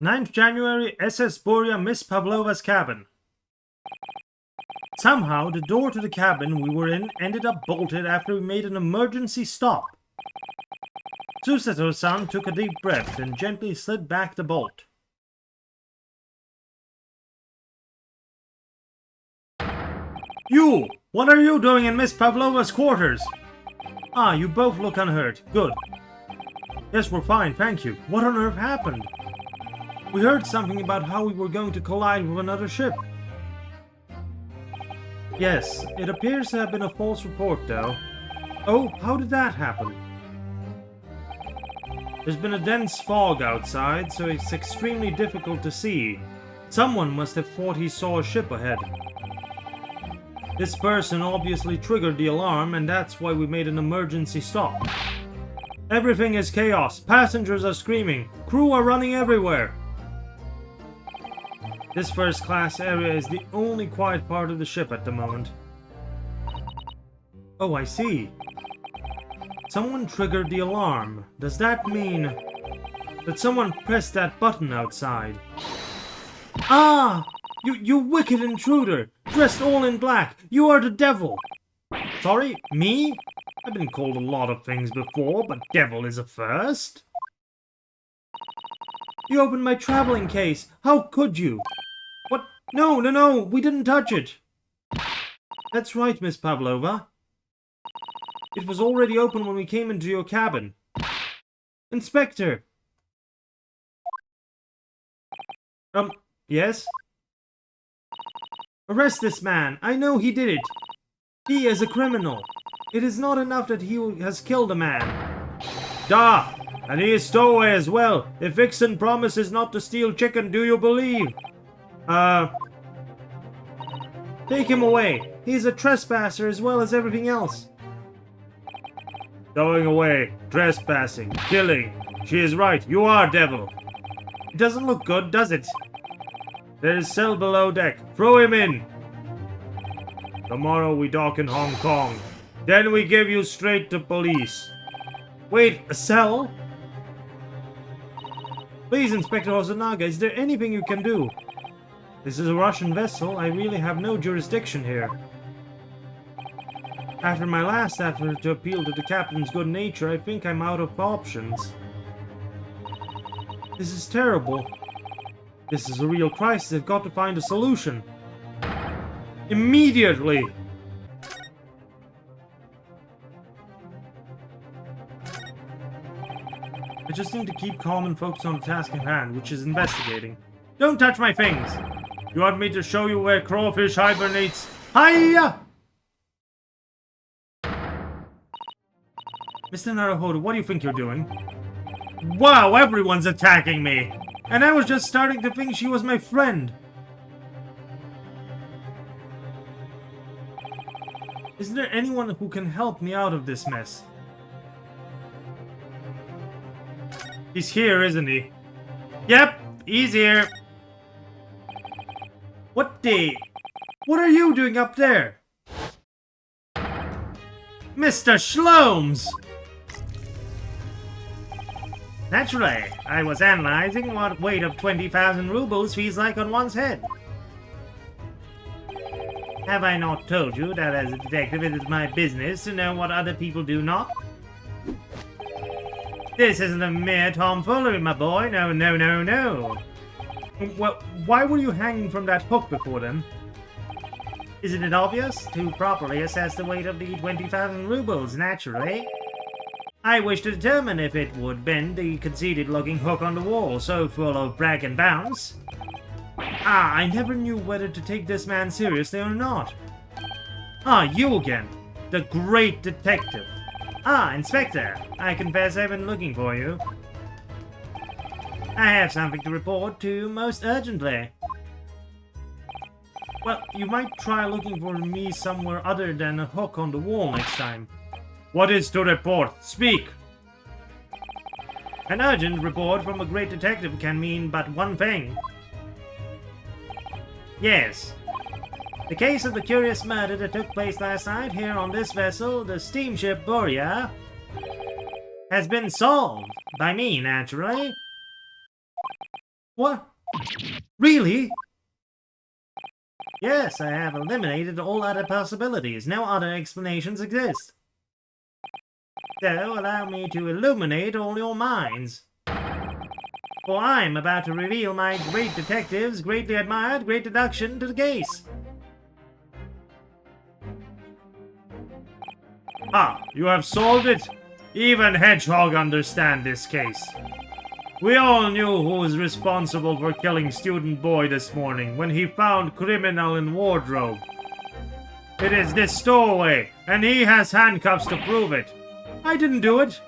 9th January, SS Boria, Miss Pavlova's cabin. Somehow, the door to the cabin we were in ended up bolted after we made an emergency stop. Susato-san took a deep breath and gently slid back the bolt. You! What are you doing in Miss Pavlova's quarters? Ah, you both look unhurt. Good. Yes, we're fine, thank you. What on earth happened? We heard something about how we were going to collide with another ship. Yes, it appears to have been a false report, though. Oh, how did that happen? There's been a dense fog outside, so it's extremely difficult to see. Someone must have thought he saw a ship ahead. This person obviously triggered the alarm, and that's why we made an emergency stop. Everything is chaos. Passengers are screaming. Crew are running everywhere. This first-class area is the only quiet part of the ship at the moment. Oh, I see. Someone triggered the alarm. Does that mean that someone pressed that button outside? Ah! You wicked intruder! Dressed all in black! You are the devil! Sorry? Me? I've been called a lot of things before, but devil is a first. You opened my traveling case! How could you? What? No! We didn't touch it! That's right, Miss Pavlova. It was already open when we came into your cabin. Inspector! Yes? Arrest this man. I know he did it. He is a criminal. It is not enough that he has killed a man. Da! And he is stowaway as well. If Vixen promises not to steal chicken, do you believe? Take him away. He is a trespasser as well as everything else. Stowing away, trespassing, killing. She is right. You are devil. It doesn't look good, does it? There is cell below deck. Throw him in. Tomorrow we dock in Hong Kong. Then we give you straight to police. Wait, a cell? Please, Inspector Hosonaga, is there anything you can do? This is a Russian vessel. I really have no jurisdiction here. After my last effort to appeal to the captain's good nature, I think I'm out of options. This is terrible. This is a real crisis. I've got to find a solution. Immediately! I just need to keep calm and focus on the task at hand, which is investigating. Don't touch my things! You want me to show you where crawfish hibernates? Hiya! Mr. Naruhodo, what do you think you're doing? Wow, everyone's attacking me! And I was just starting to think she was my friend. Is there anyone who can help me out of this mess? He's here, isn't he? Yep, he's here. What are you doing up there? Mr. Shlomes! Naturally, I was analyzing what weight of 20,000 rubles feels like on one's head. Have I not told you that as a detective it is my business to know what other people do not? This isn't a mere tomfoolery, my boy. No. Well, why were you hanging from that hook before then? Isn't it obvious? To properly assess the weight of the 20,000 rubles, naturally. I wish to determine if it would bend the conceited-looking hook on the wall, so full of brag and bounce. Ah, I never knew whether to take this man seriously or not. Ah, you again. The great detective. Ah, Inspector. I confess I've been looking for you. I have something to report to you most urgently. Well, you might try looking for me somewhere other than a hook on the wall next time. What is to report? Speak! An urgent report from a great detective can mean but one thing. Yes. The case of the curious murder that took place last night here on this vessel, the steamship Boria, has been solved. By me, naturally. What? Really? Yes, I have eliminated all other possibilities. No other explanations exist. So, allow me to illuminate all your minds. For I'm about to reveal my great detective's greatly admired great deduction to the case. Ah, you have solved it? Even Hedgehog understands this case. We all knew who was responsible for killing Student Boy this morning when he found criminal in wardrobe. It is this stowaway, and he has handcuffs to prove it. I didn't do it.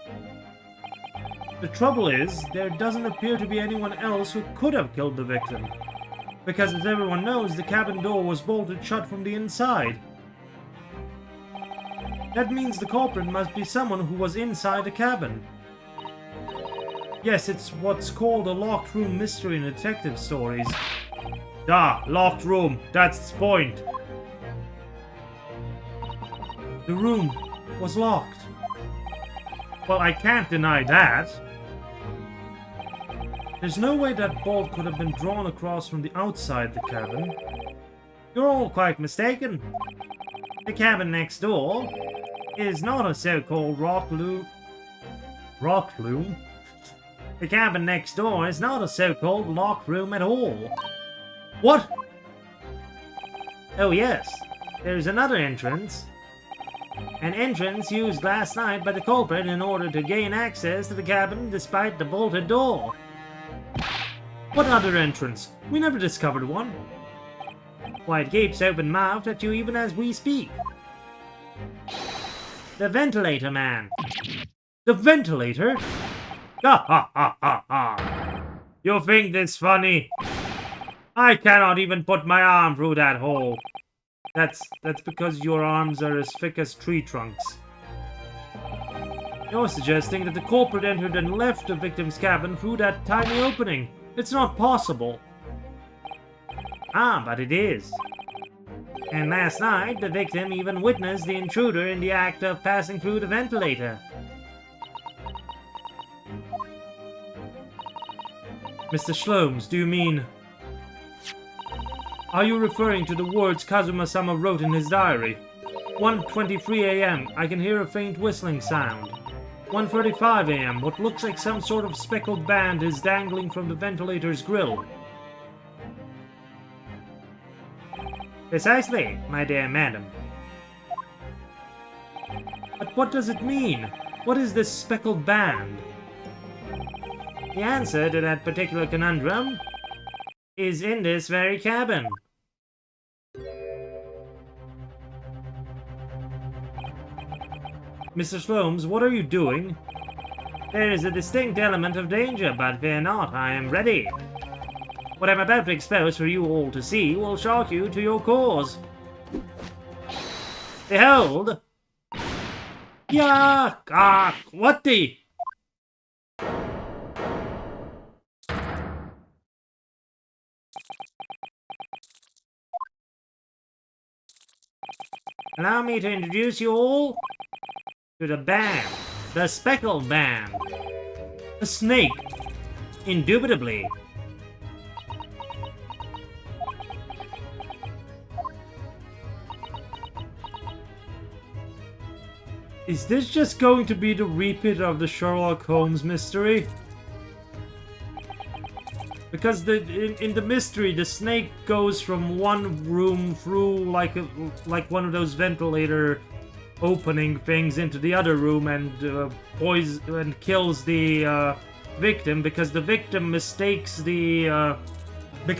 The trouble is, there doesn't appear to be anyone else who could have killed the victim. Because as everyone knows, the cabin door was bolted shut from the inside. That means the culprit must be someone who was inside the cabin. Yes, it's what's called a locked room mystery in detective stories. Ah, locked room, that's the point. The room was locked. Well, I can't deny that. There's no way that bolt could have been drawn across from the outside the cabin. You're all quite mistaken. The cabin next door is not a so-called rock loom. Rock loom? The cabin next door is not a so-called locked room at all. What? Oh yes, there's another entrance. An entrance used last night by the culprit in order to gain access to the cabin despite the bolted door. What other entrance? We never discovered one. Why, it gapes open-mouthed at you even as we speak. The ventilator man. The ventilator? Ha ha ha ha ha! You think this funny? I cannot even put my arm through that hole. That's because your arms are as thick as tree trunks. You're suggesting that the culprit entered and left the victim's cabin through that tiny opening. It's not possible. Ah, but it is. And last night, the victim even witnessed the intruder in the act of passing through the ventilator. Mr. Shlomes, do you mean... Are you referring to the words Kazuma-sama wrote in his diary? 1:23 a.m. I can hear a faint whistling sound. 1:35 a.m. What looks like some sort of speckled band is dangling from the ventilator's grill. Precisely, my dear madam. But what does it mean? What is this speckled band? The answer to that particular conundrum is in this very cabin. Mr. Shlomes, what are you doing? There is a distinct element of danger, but fear not, I am ready. What I'm about to expose for you all to see will shock you to your cause. Behold! Yeah! What the? Allow me to introduce you all to the band. The speckled band. A snake. Indubitably. Is this just going to be the repeat of the Sherlock Holmes mystery? Because in the mystery, the snake goes from one room through like one of those ventilator opening things into the other room and kills the victim because the victim mistakes the the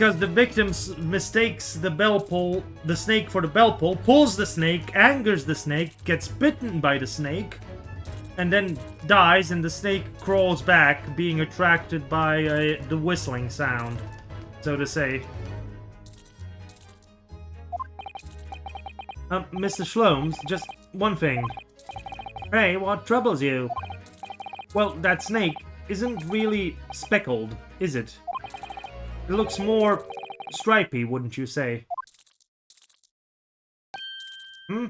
snake for the bell pull, pulls the snake, angers the snake, gets bitten by the snake, and then dies, and the snake crawls back, being attracted by the whistling sound, so to say. Mr. Shlomes, just one thing. Hey, what troubles you? Well, that snake isn't really speckled, is it? It looks more stripy, wouldn't you say? Hmm?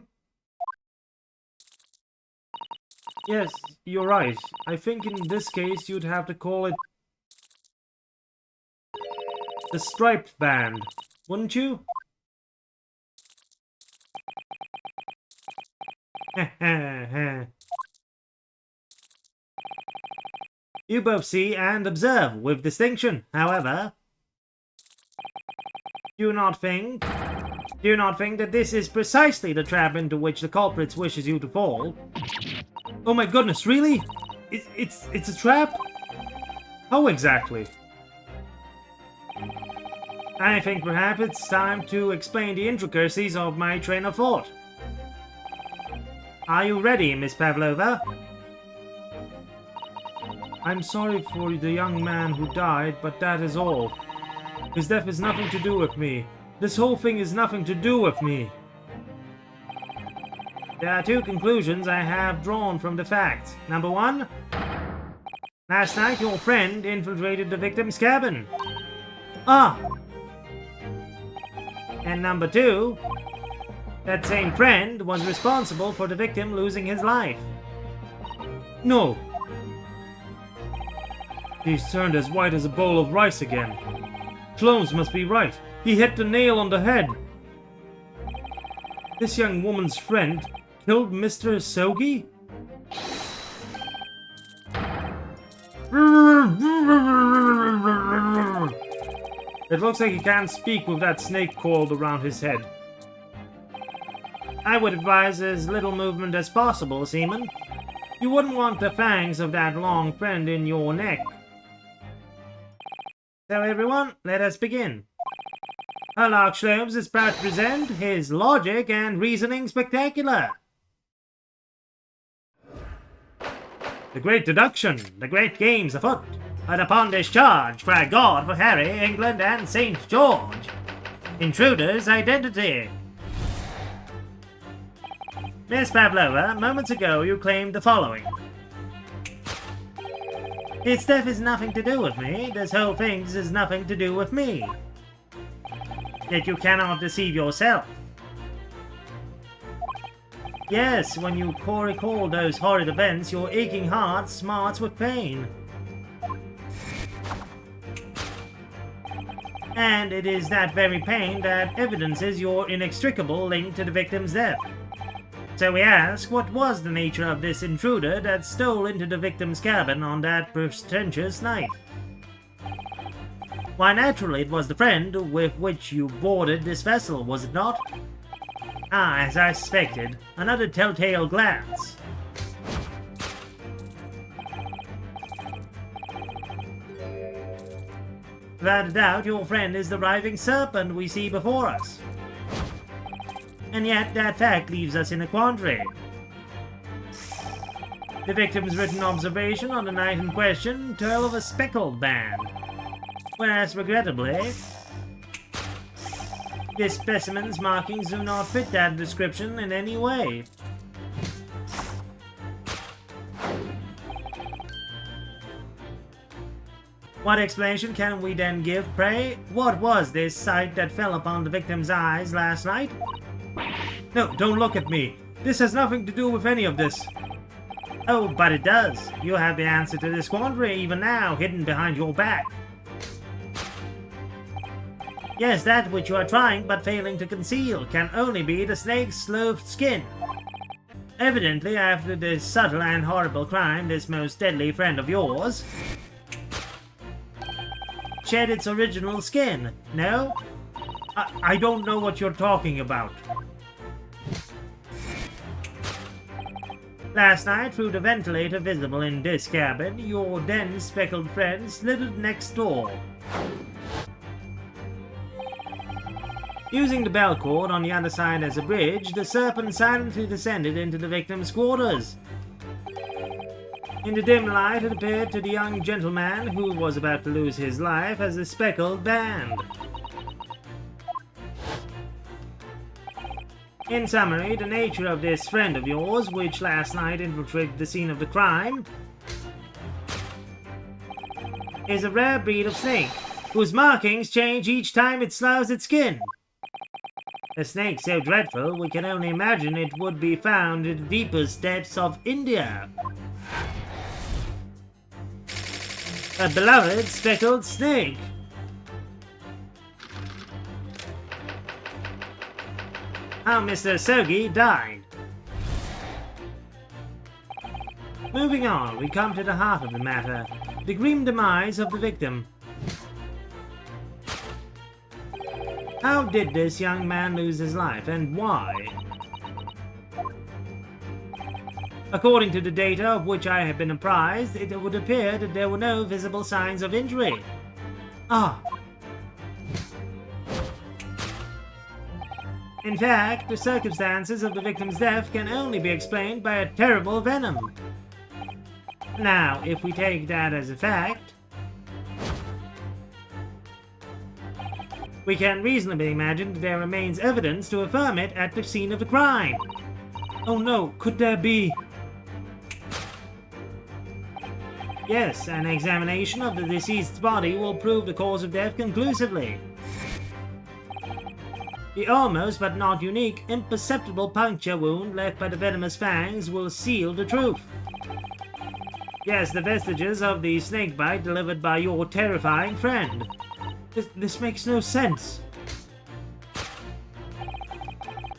Yes, you're right. I think in this case you'd have to call it... the striped band, wouldn't you? You both see and observe with distinction, however. Do you not think that this is precisely the trap into which the culprit wishes you to fall? Oh my goodness, really? It's a trap? How exactly? I think perhaps it's time to explain the intricacies of my train of thought. Are you ready, Miss Pavlova? I'm sorry for the young man who died, but that is all. His death has nothing to do with me. This whole thing is nothing to do with me. There are two conclusions I have drawn from the facts. Number one, last night your friend infiltrated the victim's cabin. Ah! And number two, that same friend was responsible for the victim losing his life. No! He's turned as white as a bowl of rice again. Sholmes must be right. He hit the nail on the head. This young woman's friend killed Mr. Sogi? It looks like he can't speak with that snake coiled around his head. I would advise as little movement as possible, Seaman. You wouldn't want the fangs of that long friend in your neck. So everyone, let us begin. Herlock Sholmes is proud to present his logic and reasoning spectacular. The great deduction, the great games afoot. And upon this charge, cry God for Harry, England, and St. George. Intruder's identity. Miss Pavlova, moments ago you claimed the following. His death has nothing to do with me. This whole thing has nothing to do with me. Yet you cannot deceive yourself. Yes, when you recall those horrid events, your aching heart smarts with pain. And it is that very pain that evidences your inextricable link to the victim's death. So we ask, what was the nature of this intruder that stole into the victim's cabin on that pretentious night? Why, naturally, it was the friend with which you boarded this vessel, was it not? Ah, as I suspected, another telltale glance. Without a doubt, your friend is the writhing serpent we see before us. And yet, that fact leaves us in a quandary. The victim's written observation on the night in question tell of a speckled band. Whereas, regrettably, this specimen's markings do not fit that description in any way. What explanation can we then give, pray? What was this sight that fell upon the victim's eyes last night? No, don't look at me. This has nothing to do with any of this. Oh, but it does. You have the answer to this quandary even now, hidden behind your back. Yes, that which you are trying but failing to conceal can only be the snake's sloughed skin. Evidently, after this subtle and horrible crime, this most deadly friend of yours shed its original skin, no? I don't know what you're talking about. Last night, through the ventilator visible in this cabin, your then speckled friend slithered next door. Using the bell cord on the other side as a bridge, the serpent silently descended into the victim's quarters. In the dim light, it appeared to the young gentleman who was about to lose his life as a speckled band. In summary, the nature of this friend of yours, which last night infiltrated the scene of the crime, is a rare breed of snake, whose markings change each time it sloughs its skin. A snake so dreadful, we can only imagine it would be found in the deepest depths of India. A beloved speckled snake. how Mr. Sogi died. Moving on, we come to the heart of the matter, the grim demise of the victim. How did this young man lose his life, and why? According to the data of which I have been apprised, it would appear that there were no visible signs of injury. Ah. In fact, the circumstances of the victim's death can only be explained by a terrible venom. Now, if we take that as a fact, we can reasonably imagine that there remains evidence to affirm it at the scene of the crime. Oh no, could there be? Yes, an examination of the deceased's body will prove the cause of death conclusively. The almost but not unique, imperceptible puncture wound left by the venomous fangs will seal the truth. Yes, the vestiges of the snakebite delivered by your terrifying friend. This makes no sense.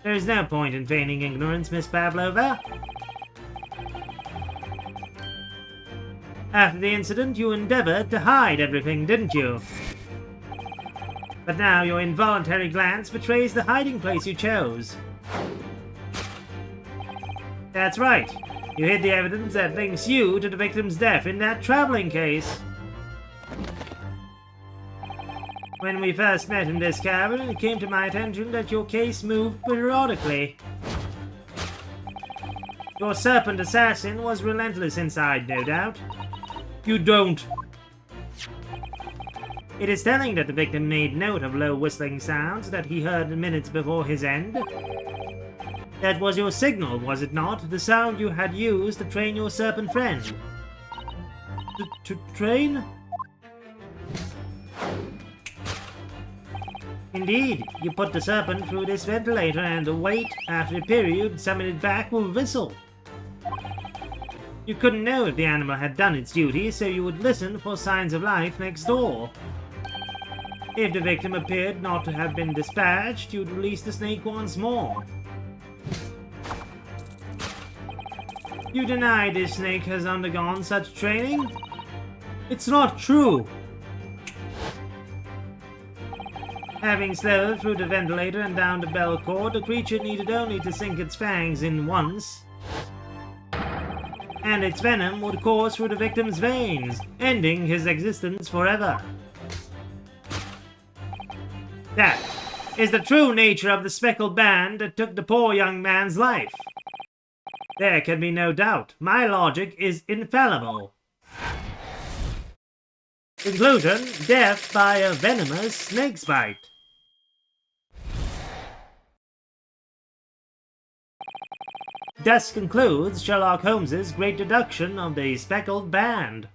There is no point in feigning ignorance, Miss Pavlova. After the incident, you endeavored to hide everything, didn't you? But now your involuntary glance betrays the hiding place you chose. That's right. You hid the evidence that links you to the victim's death in that traveling case. When we first met in this cabin, it came to my attention that your case moved periodically. Your serpent assassin was relentless inside, no doubt. You don't. It is telling that the victim made note of low whistling sounds that he heard minutes before his end. That was your signal, was it not? The sound you had used to train your serpent friend. To train? Indeed, you put the serpent through this ventilator and wait, after a period, summon it back with a whistle. You couldn't know if the animal had done its duty, so you would listen for signs of life next door. If the victim appeared not to have been dispatched, you'd release the snake once more. You deny this snake has undergone such training? It's not true! Having slowed through the ventilator and down the bell cord, the creature needed only to sink its fangs in once, and its venom would course through the victim's veins, ending his existence forever. That is the true nature of the speckled band that took the poor young man's life. There can be no doubt. My logic is infallible. Conclusion: death by a venomous snake's bite. Thus concludes Sherlock Holmes's great deduction of the speckled band.